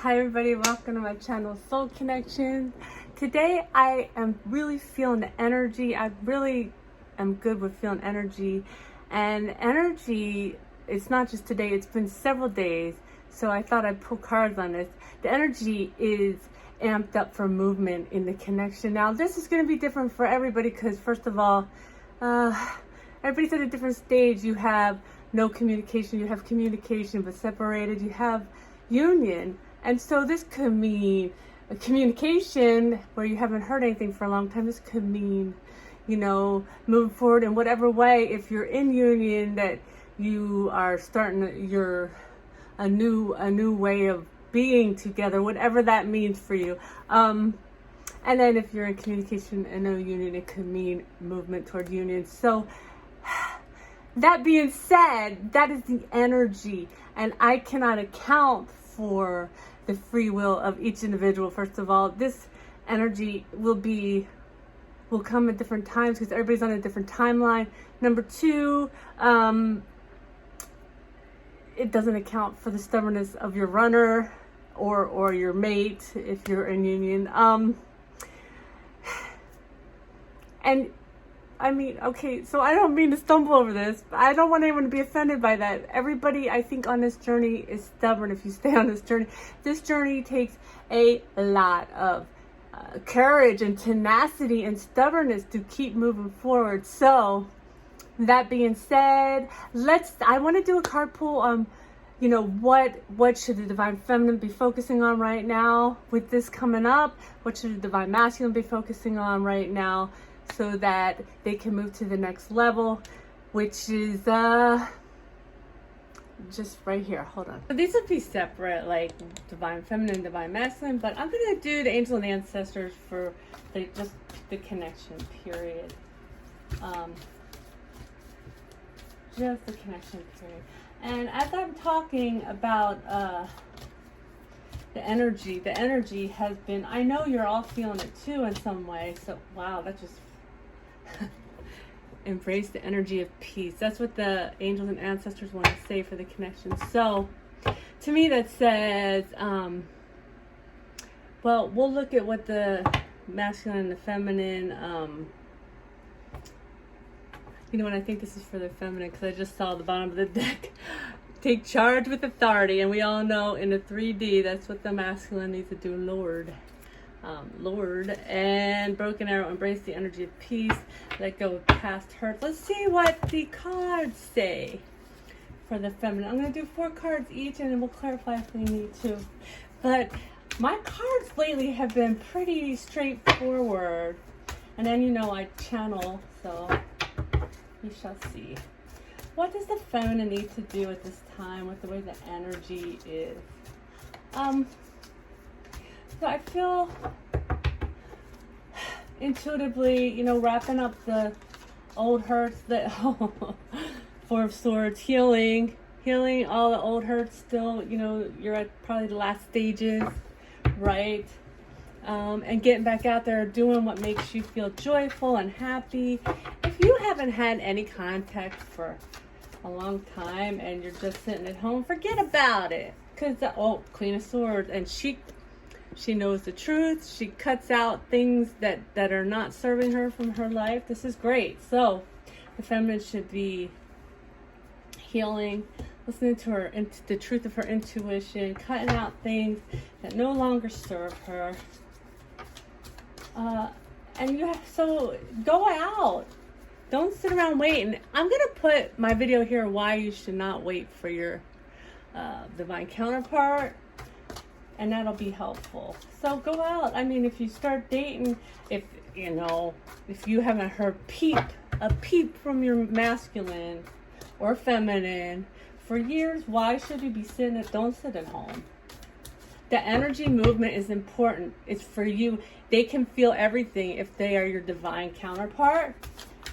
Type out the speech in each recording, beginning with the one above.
Hi everybody, welcome to my channel Soul Connection. Today I am really feeling the energy. I really am good with feeling energy. And energy, it's not just today, it's been several days. So I thought I'd pull cards on this. The energy is amped up for movement in the connection. Now this is going to be different for everybody because first of all, everybody's at a different stage. You have no communication, you have communication but separated, you have union. And so this could mean a communication where you haven't heard anything for a long time. This could mean, moving forward in whatever way. If you're in union, that you are starting a new way of being together, whatever that means for you. And then if you're in communication and no union, it could mean movement toward union. So that being said, that is the energy, and I cannot account for the free will of each individual. First of all, this energy will come at different times because everybody's on a different timeline. Number two, it doesn't account for the stubbornness of your runner or your mate if you're in union. And I mean, okay, so I don't mean to stumble over this. I don't want anyone to be offended by that. Everybody, I think, on this journey is stubborn if you stay on this journey. This journey takes a lot of courage and tenacity and stubbornness to keep moving forward. So, that being said, I want to do a card pull on, what should the Divine Feminine be focusing on right now with this coming up? What should the Divine Masculine be focusing on right now? So that they can move to the next level, which is just right here. Hold on. So these would be separate, like Divine Feminine, Divine Masculine, but I'm going to do the Angel and the Ancestors for just the connection, period. Just the connection, period. And as I'm talking about the energy has been, I know you're all feeling it too in some way. So, wow, that just embrace the energy of peace. That's what the angels and ancestors want to say for the connection. So to me that says, well, we'll look at what the masculine and the feminine, and I think this is for the feminine because I just saw the bottom of the deck. Take charge with authority, and we all know in the 3D that's what the masculine needs to do. Lord, and broken arrow, embrace the energy of peace, let go of past hurt. Let's see what the cards say for the feminine. I'm going to do 4 cards each, and then we'll clarify if we need to. But my cards lately have been pretty straightforward, and then I channel, so we shall see. What does the feminine need to do at this time with the way the energy is? So I feel intuitively, wrapping up the old hurts, that Four of Swords, healing all the old hurts still, you're at probably the last stages, right? And getting back out there, doing what makes you feel joyful and happy. If you haven't had any contact for a long time and you're just sitting at home, forget about it. Because Queen of Swords, and she knows the truth. She cuts out things that are not serving her from her life. This is great. So the feminine should be healing, listening to her, into the truth of her intuition, cutting out things that no longer serve her. So go out. Don't sit around waiting. I'm going to put my video here why you should not wait for your divine counterpart. And that'll be helpful. So go out. I mean, if you start dating, if you haven't heard a peep from your masculine or feminine for years, why should you be don't sit at home? The energy movement is important. It's for you. They can feel everything. If they are your divine counterpart,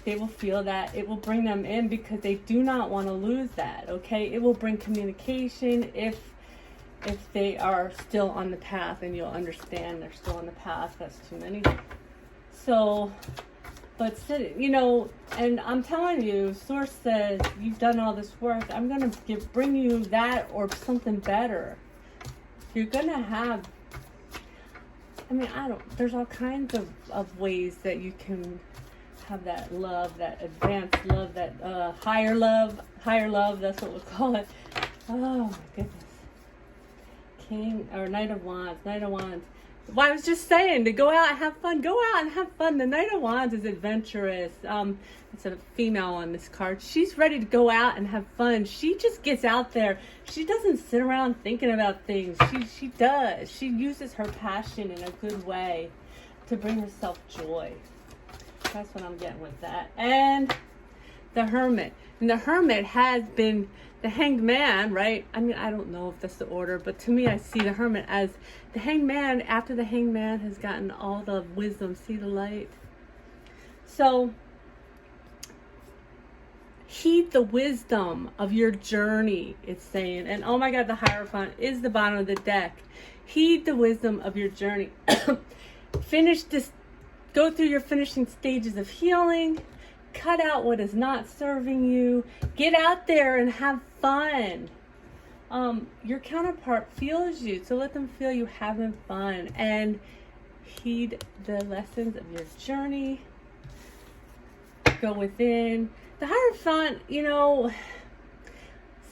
they will feel that. It will bring them in because they do not want to lose that, okay? It will bring communication if they are still on the path, and you'll understand they're still on the path. That's too many. So, but and I'm telling you, Source says you've done all this work. I'm going to bring you that or something better. you're gonna have, I mean, there's all kinds of ways that you can have that love, that advanced love, that higher love, that's what we'll call it. Oh my goodness. King, or Knight of Wands. Well, I was just saying to go out and have fun. Go out and have fun. The Knight of Wands is adventurous. It's a female on this card. She's ready to go out and have fun. She just gets out there. She doesn't sit around thinking about things. She does. She uses her passion in a good way to bring herself joy. That's what I'm getting with that. And the Hermit. And the Hermit has been the Hanged Man, right? I mean, I don't know if that's the order, but to me, I see the Hermit as the Hanged Man after the Hanged Man has gotten all the wisdom. See the light? So, heed the wisdom of your journey, it's saying. And oh my God, the Hierophant is the bottom of the deck. Heed the wisdom of your journey. Finish this. Go through your finishing stages of healing. Cut out what is not serving you. Get out there and have fun. Your counterpart feels you, so let them feel you having fun. And heed the lessons of your journey. Go within. The Hierophant, you know,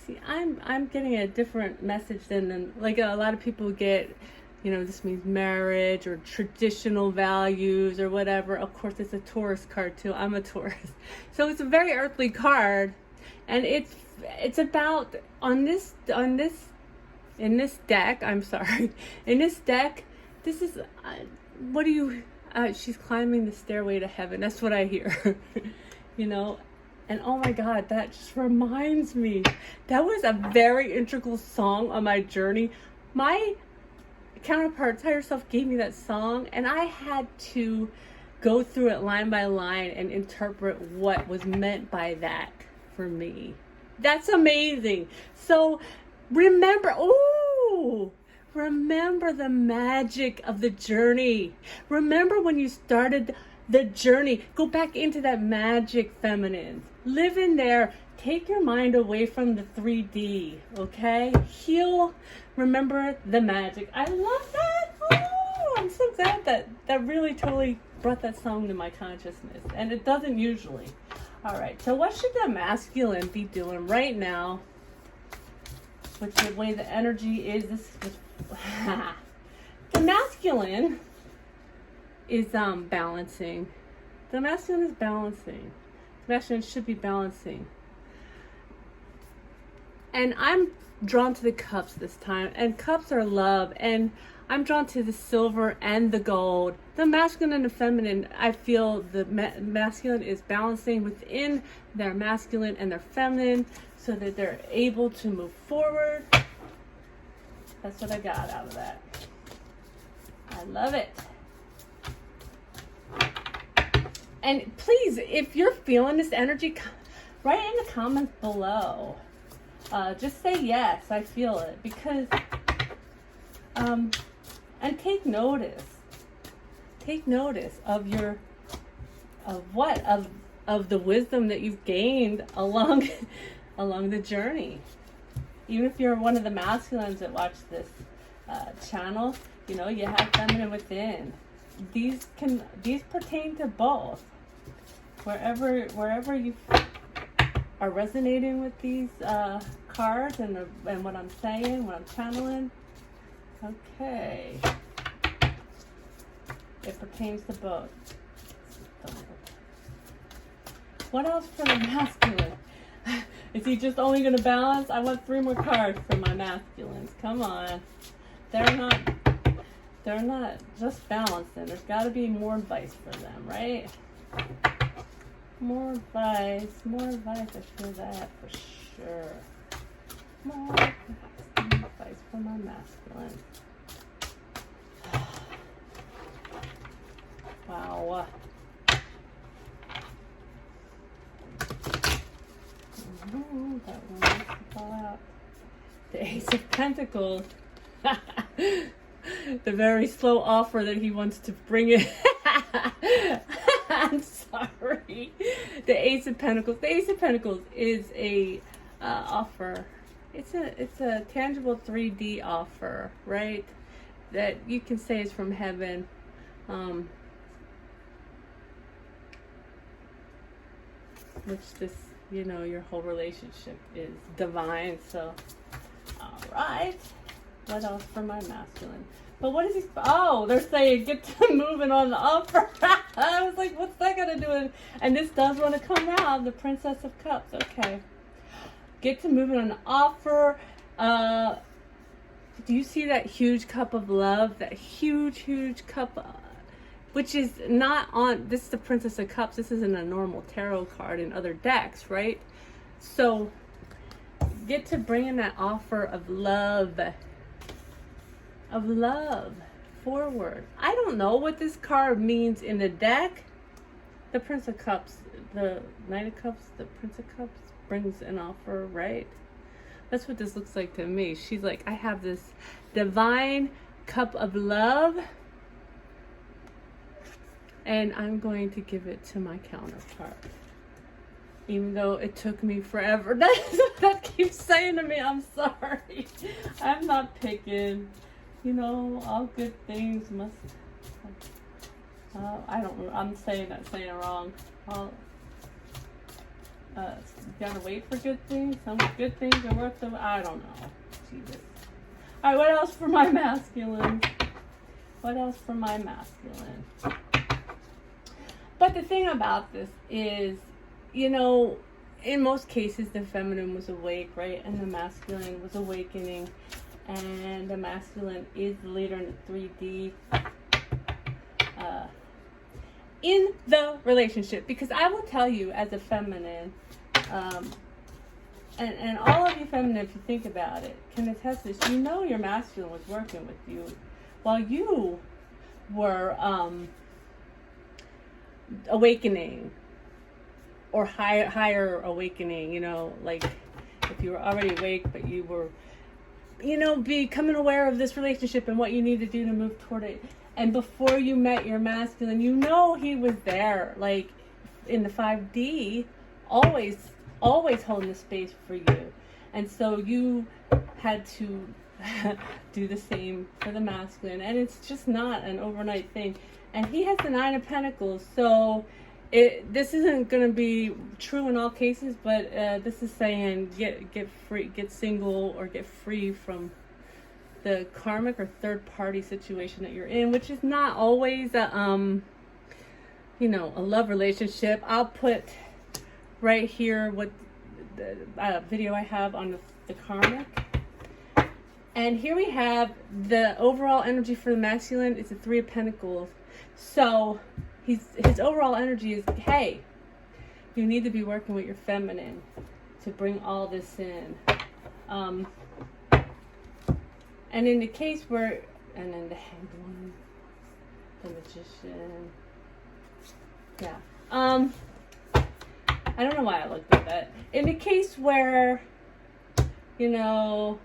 see, I'm getting a different message than like a lot of people get. You know, this means marriage or traditional values or whatever. Of course, it's a Taurus card too. I'm a Taurus. So it's a very earthly card. And it's about in this deck, I'm sorry. In this deck, this is, she's climbing the stairway to heaven. That's what I hear. You know, and oh my God, that just reminds me. That was a very integral song on my journey. My counterparts, higher self, gave me that song, and I had to go through it line by line and interpret what was meant by that for me. That's amazing. So remember the magic of the journey. Remember when you started the journey. Go back into that magic feminine. Live in there. Take your mind away from the 3D, okay? Heal. Remember the magic. I love that. Oh, I'm so glad that really totally brought that song to my consciousness. And it doesn't usually. All right, so what should the masculine be doing right now with the way the energy is? The masculine is balancing. The masculine is balancing. The masculine should be balancing. And I'm drawn to the cups this time. And cups are love. And I'm drawn to the silver and the gold. The masculine and the feminine, I feel the masculine is balancing within their masculine and their feminine so that they're able to move forward. That's what I got out of that. I love it. And please, if you're feeling this energy, write in the comments below. Just say yes, I feel it, because and take notice of the wisdom that you've gained along the journey. Even if you're one of the masculines that watch this channel, you know, you have feminine within. These pertain to both. Wherever you are resonating with these cards and what I'm saying, what I'm channeling. Okay. It pertains to both. What else for the masculine? Is he just only going to balance? I want 3 more cards for my masculines. Come on. They're not just balancing. There's got to be more advice for them, right? More advice. I feel that for sure. More advice for my masculine. Wow. That one needs to fall out. The Ace of Pentacles. The very slow offer that he wants to bring in. I'm sorry. The Ace of Pentacles. The Ace of Pentacles is a offer it's a tangible 3D offer, right? That you can say is from heaven. Which this, you know, your whole relationship is divine. So, all right. What else for my masculine? But what is he? Oh, they're saying get to moving on the offer. I was like, what's that gonna do? And this does want to come out, the Princess of Cups. Okay. Get to moving on the offer. Do you see that huge cup of love? That huge cup, which is not on. This is the Princess of Cups. This isn't a normal tarot card in other decks, right? So get to bring in that offer of love. Forward. I don't know what this card means in the deck. The Prince of Cups, the Knight of Cups, the Prince of Cups brings an offer, right? That's what this looks like to me. She's like, I have this divine cup of love, and I'm going to give it to my counterpart. Even though it took me forever. That's what that keeps saying to me. I'm sorry. I'm not picking. You know, all good things must. I don't. I'm saying it wrong. Gotta wait for good things. Some good things are worth the. I don't know. Jesus. All right. What else for my masculine? What else for my masculine? But the thing about this is, you know, in most cases the feminine was awake, right, and the masculine was awakening. And the masculine is the leader in the 3D in the relationship. Because I will tell you, as a feminine, and all of you feminine, if you think about it, can attest this. You know your masculine was working with you while you were awakening, or higher awakening. You know, like if you were already awake, but you were, you know, becoming aware of this relationship and what you need to do to move toward it. And before you met your masculine, you know he was there, like in the 5D, always holding the space for you. And so you had to do the same for the masculine. And it's just not an overnight thing. And he has the 9 of Pentacles, so this isn't going to be true in all cases, but this is saying get free, get single, or get free from the karmic or third party situation that you're in, which is not always a you know, a love relationship. I'll put right here what the video I have on the karmic, and here we have the overall energy for the masculine. It's a 3 of Pentacles, so his overall energy is, hey, you need to be working with your feminine to bring all this in. And in the case where, and then the Hanged One, the Magician, yeah. I don't know why I looked at that. In the case where, you know,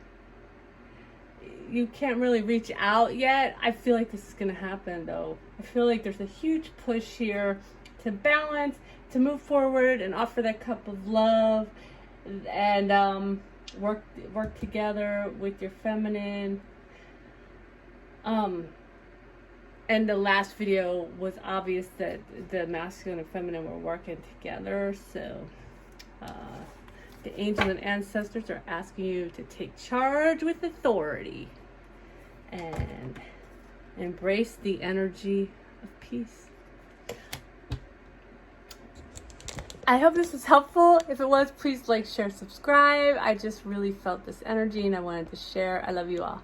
you can't really reach out yet, I feel like this is going to happen, though. I feel like there's a huge push here to balance, to move forward and offer that cup of love, and work together with your feminine. And the last video was obvious that the masculine and feminine were working together. So the angels and ancestors are asking you to take charge with authority and embrace the energy of peace. I hope this was helpful. If it was, please like, share, subscribe. I just really felt this energy and I wanted to share. I love you all.